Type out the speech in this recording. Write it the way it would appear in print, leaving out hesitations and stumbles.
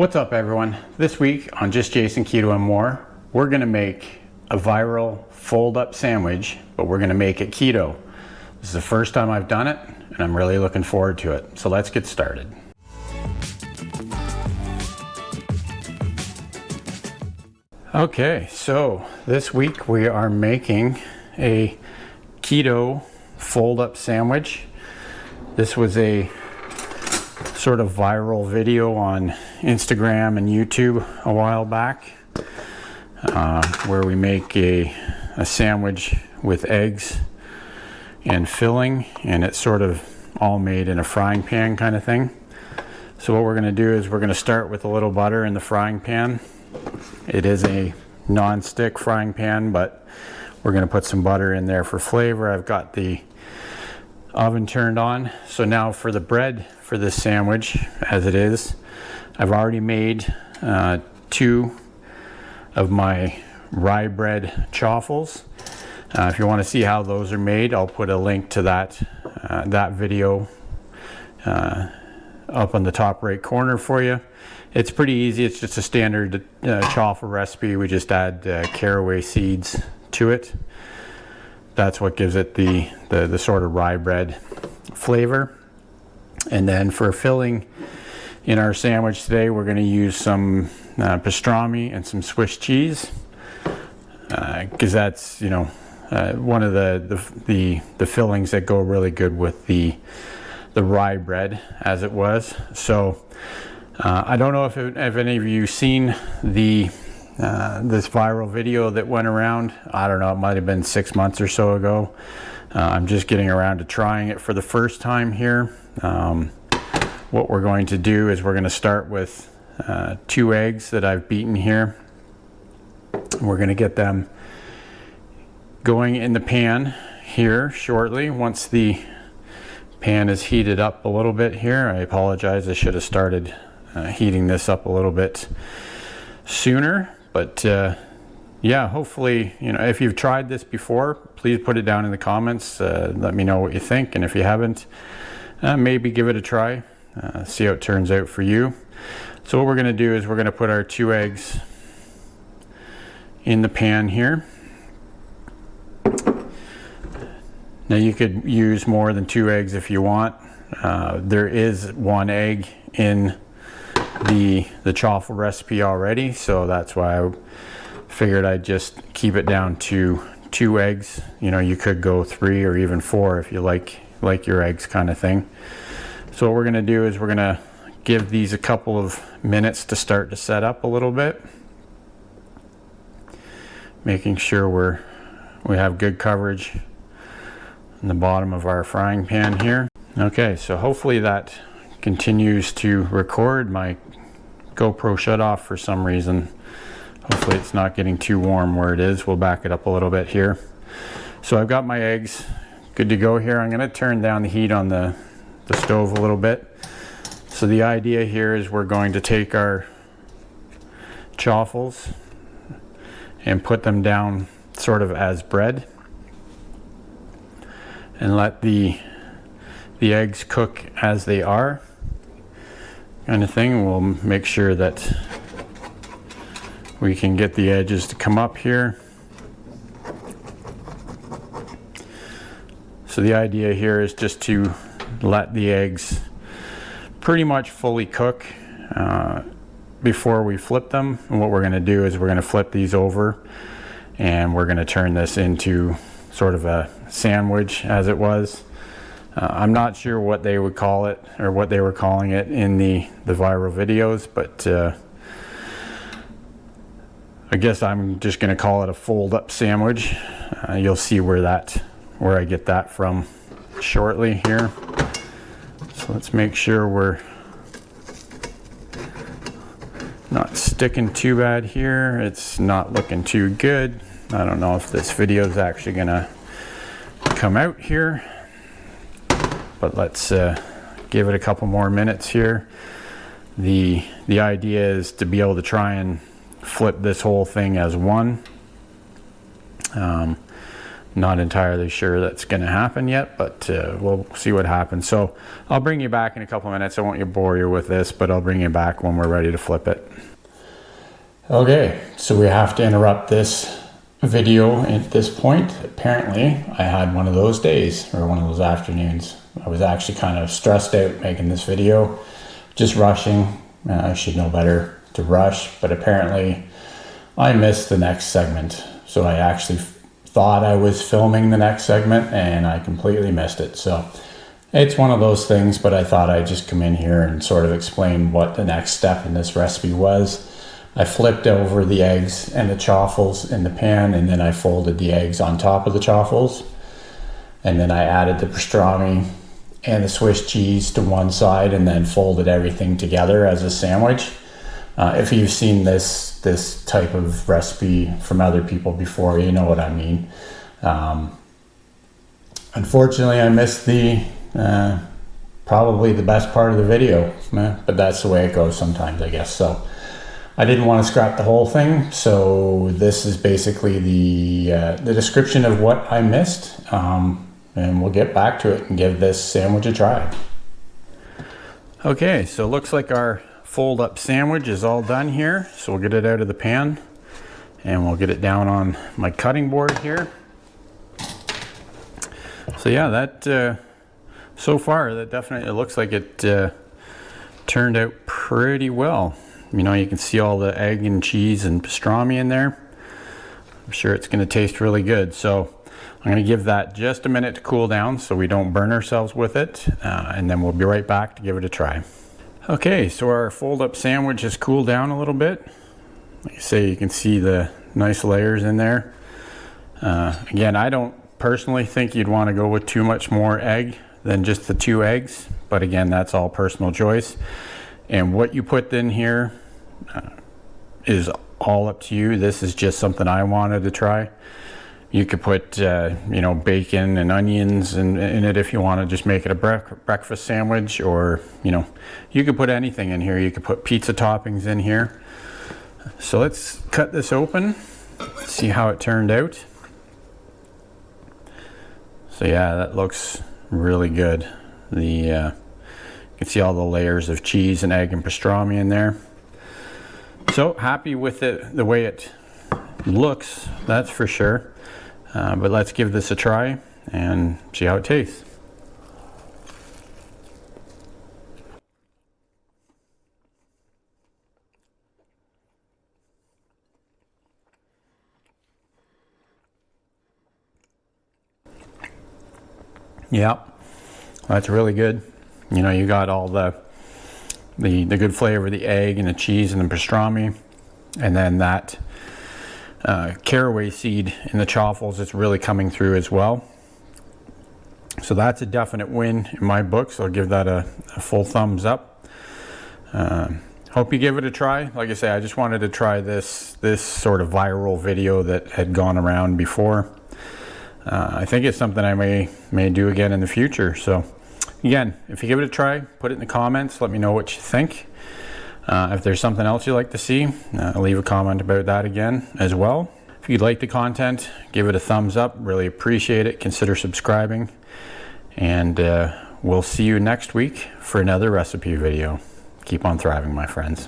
What's up everyone? This week on Just Jason Keto and More, we're going to make a viral fold-up sandwich, but we're going to make it keto. This is the first time I've done it, and I'm really looking forward to it. So let's get started. Okay, so this week we are making a keto fold-up sandwich. This was a sort of viral video on Instagram and YouTube a while back where we make a sandwich with eggs and filling, and it's sort of all made in a frying pan kind of thing. So what we're going to do is we're going to start with a little butter in the frying pan. It is a non-stick frying pan, but we're going to put some butter in there for flavor. I've got the oven turned on. So now for the bread for this sandwich, as it is, I've already made 2 of my Rye Bread Chaffles. If you want to see how those are made, I'll put a link to that video up on the top right corner for you. It's pretty easy. It's just a standard chaffle recipe. We just add caraway seeds to it. That's what gives it the sort of rye bread flavor. And then for filling in our sandwich today, we're going to use some pastrami and some Swiss cheese, because that's, you know, one of the fillings that go really good with the rye bread as it was. So I don't know if any of you seen this viral video that went around. I don't know, it might have been 6 months or so ago. I'm just getting around to trying it for the first time here. What we're going to do is we're going to start with 2 eggs that I've beaten here. We're going to get them going in the pan here shortly. Once the pan is heated up a little bit here, I apologize, I should have started heating this up a little bit sooner. But yeah, hopefully, you know, if you've tried this before, please put it down in the comments. Let me know what you think, and if you haven't, maybe give it a try. See how it turns out for you. So what we're going to do is we're going to put our 2 eggs in the pan here. Now you could use more than 2 eggs if you want. There is 1 egg in the chaffle recipe already, so that's why I figured I'd just keep it down to 2 eggs. You know, you could go 3 or even 4 if you like your eggs kind of thing. So what we're going to do is we're going to give these a couple of minutes to start to set up a little bit, making sure we have good coverage in the bottom of our frying pan here. Okay, so hopefully that continues to record. My GoPro shut off for some reason. Hopefully it's not getting too warm where it is. We'll back it up a little bit here. So I've got my eggs good to go here. I'm going to turn down the heat on the stove a little bit. So the idea here is we're going to take our chaffles and put them down sort of as bread and let the eggs cook as they are, kind of thing. We'll make sure that we can get the edges to come up here. So the idea here is just to let the eggs pretty much fully cook before we flip them. And what we're going to do is we're going to flip these over, and we're going to turn this into sort of a sandwich as it was. I'm not sure what they would call it, or what they were calling it in the viral videos, but I guess I'm just going to call it a fold-up sandwich. You'll see where I get that from shortly here. So let's make sure we're not sticking too bad here. It's not looking too good. I don't know if this video is actually going to come out here, but let's give it a couple more minutes here. The idea is to be able to try and flip this whole thing as one. Not entirely sure that's going to happen yet, but we'll see what happens. So I'll bring you back in a couple of minutes. I won't bore you with this, but I'll bring you back when we're ready to flip it. Okay, so we have to interrupt this video at this point. Apparently I had one of those days, or one of those afternoons. I was actually kind of stressed out making this video, just rushing. I should know better to rush, but apparently I missed the next segment. So I actually thought I was filming the next segment and I completely missed it. So it's one of those things, but I thought I'd just come in here and sort of explain what the next step in this recipe was. I flipped over the eggs and the chaffles in the pan, and then I folded the eggs on top of the chaffles, and then I added the pastrami and the Swiss cheese to one side, and then folded everything together as a sandwich. If you've seen this type of recipe from other people before, you know what I mean. Unfortunately, I missed the probably the best part of the video, but that's the way it goes sometimes, I guess. So I didn't want to scrap the whole thing, so this is basically the description of what I missed, and we'll get back to it and give this sandwich a try. Okay, so it looks like our fold up sandwich is all done here, so we'll get it out of the pan and we'll get it down on my cutting board here. So yeah, that so far that definitely, it looks like it turned out pretty well. You know, you can see all the egg and cheese and pastrami in there. I'm sure it's going to taste really good. So I'm going to give that just a minute to cool down so we don't burn ourselves with it, and then we'll be right back to give it a try. Okay, so our fold up sandwich has cooled down a little bit. Like I say, you can see the nice layers in there. Again, I don't personally think you'd want to go with too much more egg than just the 2 eggs, but again, that's all personal choice. And what you put in here is all up to you. This is just something I wanted to try. You could put, you know, bacon and onions in it if you want to just make it a breakfast sandwich, or, you know, you could put anything in here. You could put pizza toppings in here. So let's cut this open, see how it turned out. So yeah, that looks really good. You can see all the layers of cheese and egg and pastrami in there. So happy with it, the way it looks, that's for sure. But let's give this a try and see how it tastes. Yeah, that's really good. You know, you got all the good flavor of the egg and the cheese and the pastrami, and then that caraway seed in the chaffles is really coming through as well. So that's a definite win in my book, so I'll give that a full thumbs up. Hope you give it a try. Like I say, I just wanted to try this sort of viral video that had gone around before. I think it's something I may do again in the future. So again, if you give it a try, put it in the comments, let me know what you think. If there's something else you'd like to see, leave a comment about that again as well. If you'd like the content, give it a thumbs up. Really appreciate it. Consider subscribing. And we'll see you next week for another recipe video. Keep on thriving, my friends.